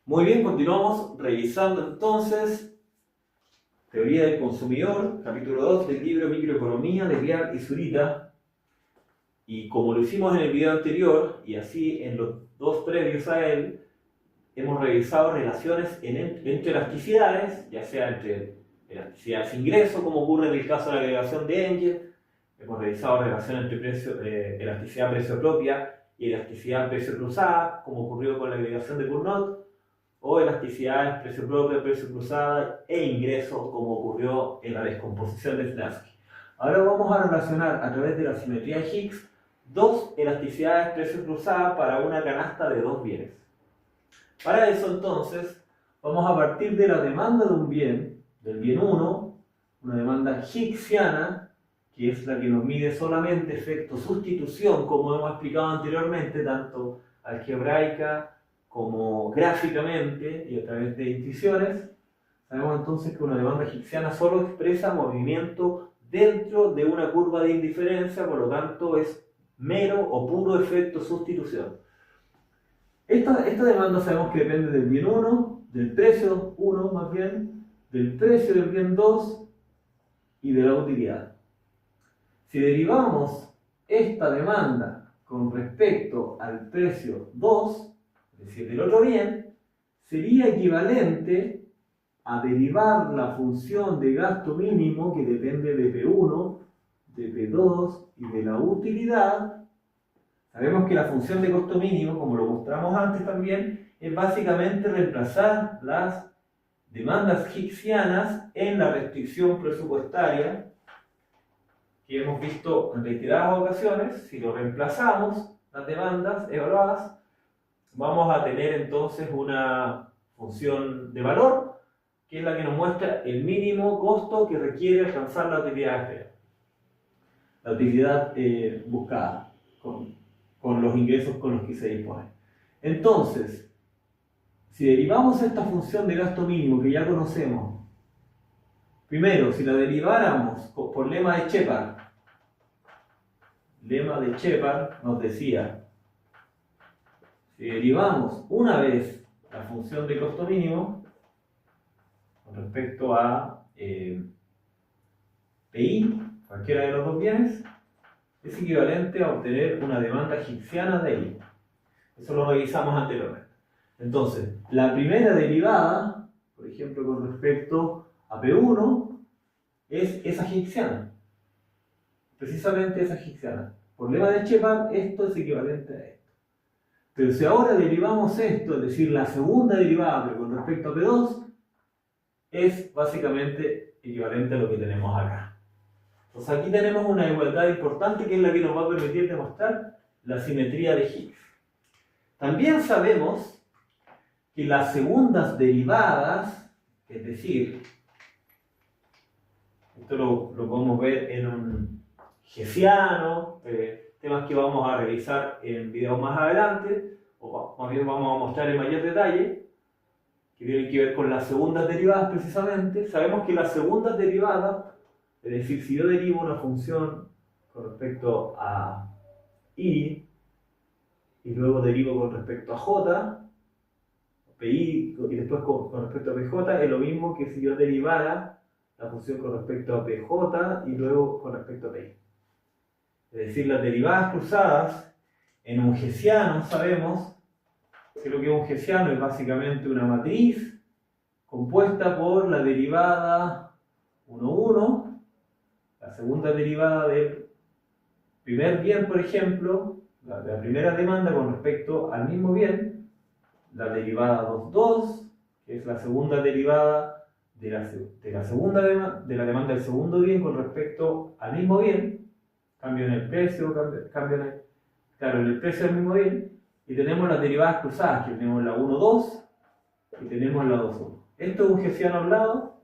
Muy bien, continuamos revisando entonces Teoría del Consumidor, capítulo 2 del libro Microeconomía de Briard y Zurita. Y como lo hicimos en el video anterior, y así en los dos previos a él, hemos revisado relaciones entre elasticidades, ya sea entre elasticidades e ingreso, como ocurre en el caso de la agregación de Engel. Hemos revisado relaciones entre elasticidad precio propia y elasticidad precio cruzada, como ocurrió con la agregación de Cournot, o elasticidades precio propia, precio cruzada e ingreso, como ocurrió en la descomposición de Slansky. Ahora vamos a relacionar a través de la simetría de Higgs dos elasticidades precio cruzada para una canasta de dos bienes. Para eso entonces vamos a partir de la demanda de un bien, del bien 1, una demanda Higgsiana, que es la que nos mide solamente efecto sustitución, como hemos explicado anteriormente, tanto algebraica como gráficamente y a través de intuiciones. Sabemos entonces que una demanda Higgsiana solo expresa movimiento dentro de una curva de indiferencia, por lo tanto es mero o puro efecto sustitución. Esta demanda sabemos que depende del bien 1, del precio 1 más bien, del precio del bien 2 y de la utilidad. Si derivamos esta demanda con respecto al precio 2, es decir, del otro bien, sería equivalente a derivar la función de gasto mínimo que depende de P1, de P2 y de la utilidad. Sabemos que la función de costo mínimo, como lo mostramos antes también, es básicamente reemplazar las demandas Higgsianas en la restricción presupuestaria que hemos visto en reiteradas ocasiones. Si lo reemplazamos, las demandas evaluadas, vamos a tener entonces una función de valor, que es la que nos muestra el mínimo costo que requiere alcanzar la utilidad esperada, la utilidad buscada, con los ingresos con los que se dispone. Entonces, si derivamos esta función de gasto mínimo que ya conocemos, primero, si la deriváramos por lema de Shepard nos decía, si derivamos una vez la función de costo mínimo con respecto a PI, cualquiera de los dos bienes, es equivalente a obtener una demanda Higgsiana de I. Eso lo revisamos anteriormente. Entonces, la primera derivada, por ejemplo, con respecto a P1, es esa Higgsiana. Precisamente esa Higgsiana. Por lema de Shepard, esto es equivalente a esto. Pero si ahora derivamos esto, es decir, la segunda derivada, pero con respecto a P2, es básicamente equivalente a lo que tenemos acá. Entonces aquí tenemos una igualdad importante que es la que nos va a permitir demostrar la simetría de Higgs. También sabemos que las segundas derivadas, es decir, esto lo podemos ver en un hessiano, temas que vamos a revisar en videos más adelante, o más bien vamos a mostrar en mayor detalle, que tienen que ver con las segundas derivadas precisamente. Sabemos que las segundas derivadas, es decir, si yo derivo una función con respecto a I y luego derivo con respecto a J, PI y después con respecto a PJ, es lo mismo que si yo derivara la función con respecto a PJ y luego con respecto a PI. Es decir, las derivadas cruzadas en un hessiano sabemos que lo que es un hessiano es básicamente una matriz compuesta por la derivada 1, 1, la segunda derivada del primer bien, por ejemplo, la primera demanda con respecto al mismo bien, la derivada 2, 2, que es la segunda derivada de la demanda del segundo bien con respecto al mismo bien, cambio en el precio, en el precio del mismo bien, y tenemos las derivadas cruzadas, que tenemos la 1, 2 y tenemos la 2, 1. Esto es un hessiano hablado.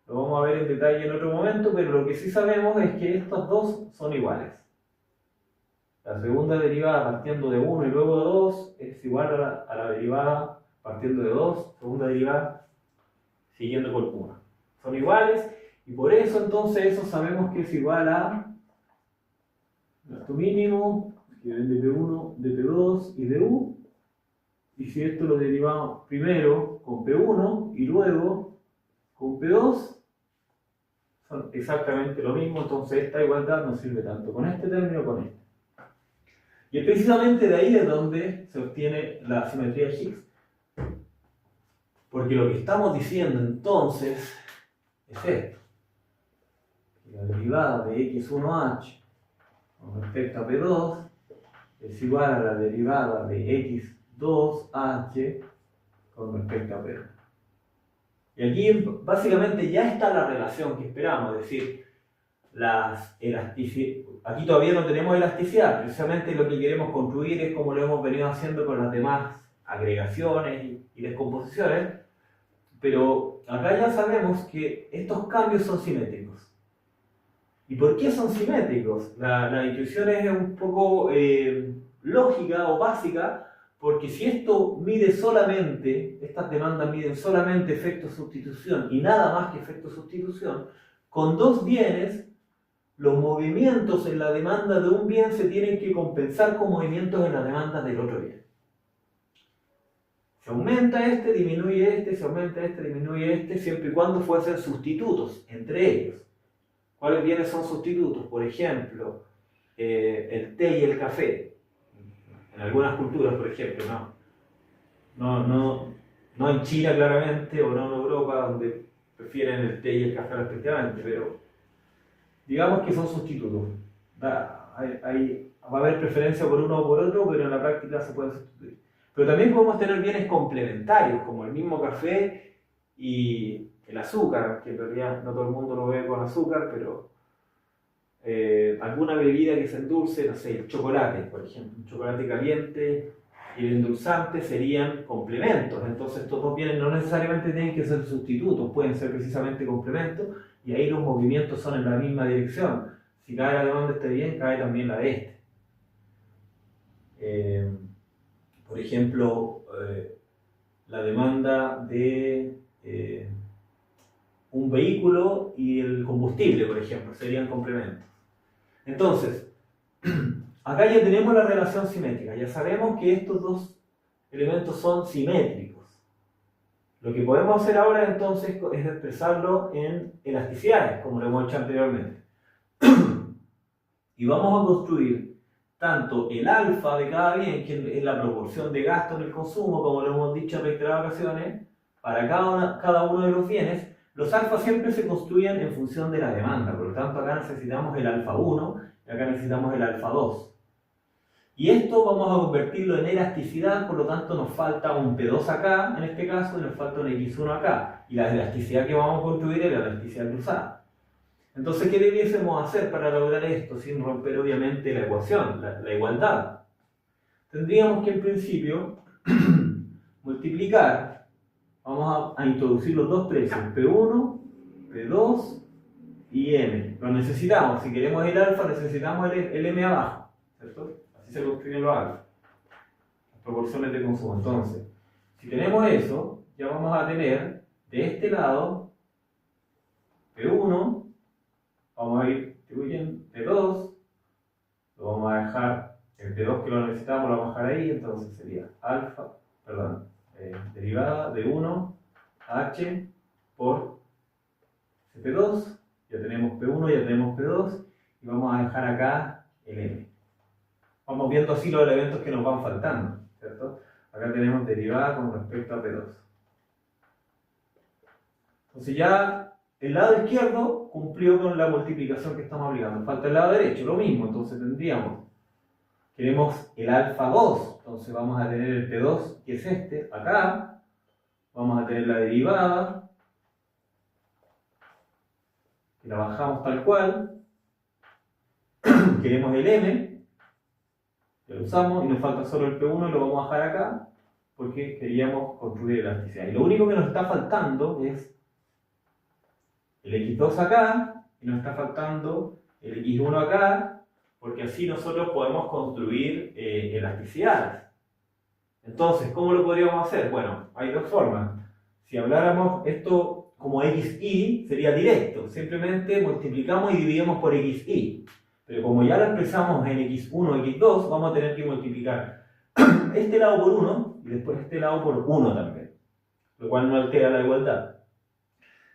Lo vamos a ver en detalle en otro momento, pero lo que sí sabemos es que estos dos son iguales. La segunda derivada partiendo de 1 y luego de 2 es igual a la derivada partiendo de 2, segunda derivada siguiendo con 1. Son iguales y por eso entonces eso sabemos que es igual a gasto mínimo, que viene de P1, de P2 y de U, Y si esto lo derivamos primero con P1 y luego con P2, son exactamente lo mismo, entonces esta igualdad no sirve tanto con este término como con este. Y es precisamente de ahí de donde se obtiene la simetría Higgs. Porque lo que estamos diciendo entonces es esto. La derivada de x1h con respecto a P2 es igual a la derivada de x2h con respecto a P1. Y aquí básicamente ya está la relación que esperamos, es decir, aquí todavía no tenemos elasticidad, precisamente lo que queremos construir es como lo hemos venido haciendo con las demás agregaciones y descomposiciones, pero acá ya sabemos que estos cambios son simétricos. ¿Y por qué son simétricos? La intuición es un poco lógica o básica, porque si esto mide solamente, estas demandas miden solamente efecto sustitución y nada más que efecto sustitución, con dos bienes, los movimientos en la demanda de un bien se tienen que compensar con movimientos en la demanda del otro bien. Se aumenta este, disminuye este, se aumenta este, disminuye este, siempre y cuando fuesen sustitutos entre ellos. ¿Cuáles bienes son sustitutos? Por ejemplo, el té y el café. En algunas culturas, por ejemplo, no en China claramente, o no en Europa, donde prefieren el té y el café respectivamente, pero digamos que son sustitutos. Va a haber preferencia por uno o por otro, pero en la práctica se pueden sustituir. Pero también podemos tener bienes complementarios, como el mismo café y el azúcar, que en realidad no todo el mundo lo ve con azúcar, pero alguna bebida que se endulce, no sé, el chocolate, por ejemplo, un chocolate caliente y el endulzante serían complementos. Entonces estos dos bienes no necesariamente tienen que ser sustitutos, pueden ser precisamente complementos, y ahí los movimientos son en la misma dirección. Si cae la demanda de este bien, cae también la de este. Por ejemplo, la demanda de un vehículo y el combustible, por ejemplo, serían complementos. Entonces, acá ya tenemos la relación simétrica, ya sabemos que estos dos elementos son simétricos. Lo que podemos hacer ahora entonces es expresarlo en elasticidades, como lo hemos hecho anteriormente. Y vamos a construir tanto el alfa de cada bien, que es la proporción de gasto en el consumo, como lo hemos dicho en reiteradas ocasiones, para cada uno de los bienes. Los alfas siempre se construyen en función de la demanda, por lo tanto acá necesitamos el alfa 1 y acá necesitamos el alfa 2. Y esto vamos a convertirlo en elasticidad, por lo tanto nos falta un P2 acá, en este caso, y nos falta un X1 acá. Y la elasticidad que vamos a construir es la elasticidad cruzada. Entonces, ¿qué debiésemos hacer para lograr esto sin romper obviamente la ecuación, la igualdad? Tendríamos que en principio multiplicar, vamos a introducir los dos precios, P1, P2 y M. Lo necesitamos, si queremos el alfa necesitamos el M abajo, ¿cierto? Así se construyen los alfa, las proporciones de consumo. Entonces, si tenemos eso, ya vamos a tener de este lado P1, vamos a ir distribuyendo P2, lo vamos a dejar, el P2 que lo necesitamos lo vamos a dejar ahí, entonces sería derivada de 1 H por CP2, ya tenemos P1, ya tenemos P2, y vamos a dejar acá el M. Vamos viendo así los elementos que nos van faltando, ¿cierto? Acá tenemos derivada con respecto a P2. Entonces ya el lado izquierdo cumplió con la multiplicación que estamos aplicando. Falta el lado derecho, lo mismo. Entonces queremos el alfa 2. Entonces vamos a tener el P2, que es este, acá. Vamos a tener la derivada, que la bajamos tal cual. Queremos el M, que lo usamos, y nos falta solo el P1 y lo vamos a dejar acá, porque queríamos construir elasticidad. Y lo único que nos está faltando es el X2 acá, y nos está faltando el X1 acá, porque así nosotros podemos construir elasticidades. Entonces, ¿cómo lo podríamos hacer? Bueno, hay dos formas. Si habláramos esto como XY, sería directo. Simplemente multiplicamos y dividimos por XY. Pero como ya lo expresamos en X1 o X2, vamos a tener que multiplicar este lado por 1 y después este lado por 1 también, lo cual no altera la igualdad.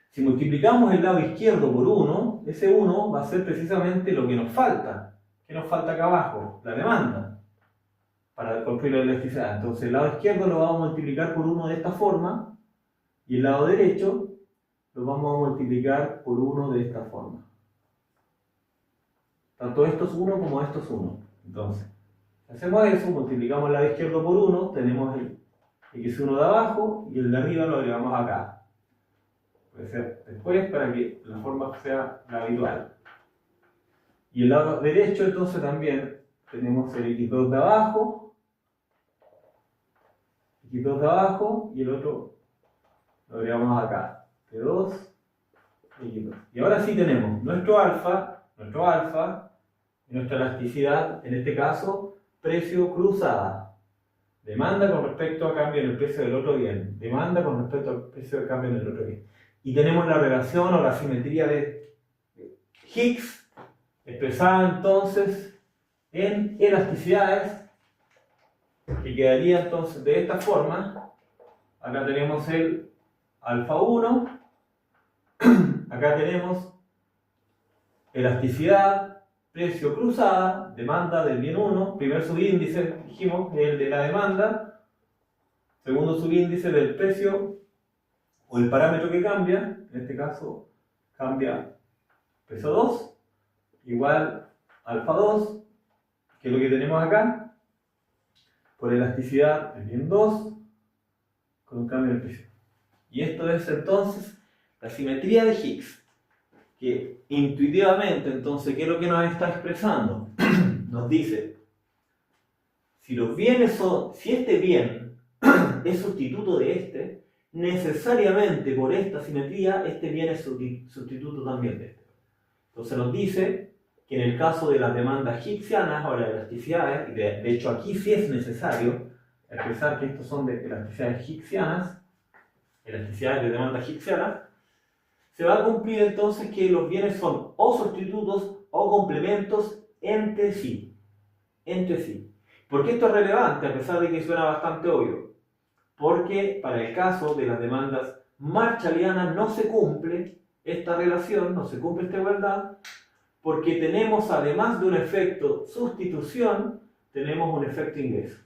Si multiplicamos el lado izquierdo por 1, ese 1 va a ser precisamente lo que nos falta. ¿Qué nos falta acá abajo? La demanda para construir la elasticidad. Entonces el lado izquierdo lo vamos a multiplicar por 1 de esta forma y el lado derecho lo vamos a multiplicar por 1 de esta forma. Tanto esto es 1 como esto es 1. Entonces, si hacemos eso, multiplicamos el lado izquierdo por 1, tenemos el x1 de abajo y el de arriba lo agregamos acá. Puede ser después para que la forma sea la habitual. Y el lado derecho entonces también tenemos el x2 de abajo y el otro lo agregamos acá. T2, x2. Y ahora sí tenemos nuestro alfa y nuestra elasticidad, en este caso, precio cruzada. Demanda con respecto a cambio en el precio del otro bien. Demanda con respecto al precio de cambio en el otro bien. Y tenemos la relación o la simetría de Higgs, expresada entonces en elasticidades, que quedaría entonces de esta forma. Acá tenemos el alfa 1, acá tenemos elasticidad, precio cruzada, demanda del bien 1, primer subíndice, dijimos, el de la demanda, segundo subíndice del precio, o el parámetro que cambia, en este caso cambia peso 2, igual alfa 2, que es lo que tenemos acá, por elasticidad del bien 2, con un cambio del precio. Y esto es entonces la simetría de Higgs, que intuitivamente entonces, ¿qué es lo que nos está expresando? Nos dice, si los bienes son, si este bien es sustituto de este, necesariamente por esta simetría, este bien es sustituto también de este. Entonces nos dice que en el caso de las demandas higsianas o las elasticidades, y de hecho aquí sí es necesario expresar que estos son de elasticidades higsianas, elasticidades de demanda higsiana, se va a cumplir entonces que los bienes son o sustitutos o complementos entre sí. Entre sí. ¿Por qué esto es relevante? A pesar de que suena bastante obvio. Porque para el caso de las demandas marshallianas no se cumple esta relación, no se cumple esta igualdad, porque tenemos, además de un efecto sustitución, tenemos un efecto ingreso.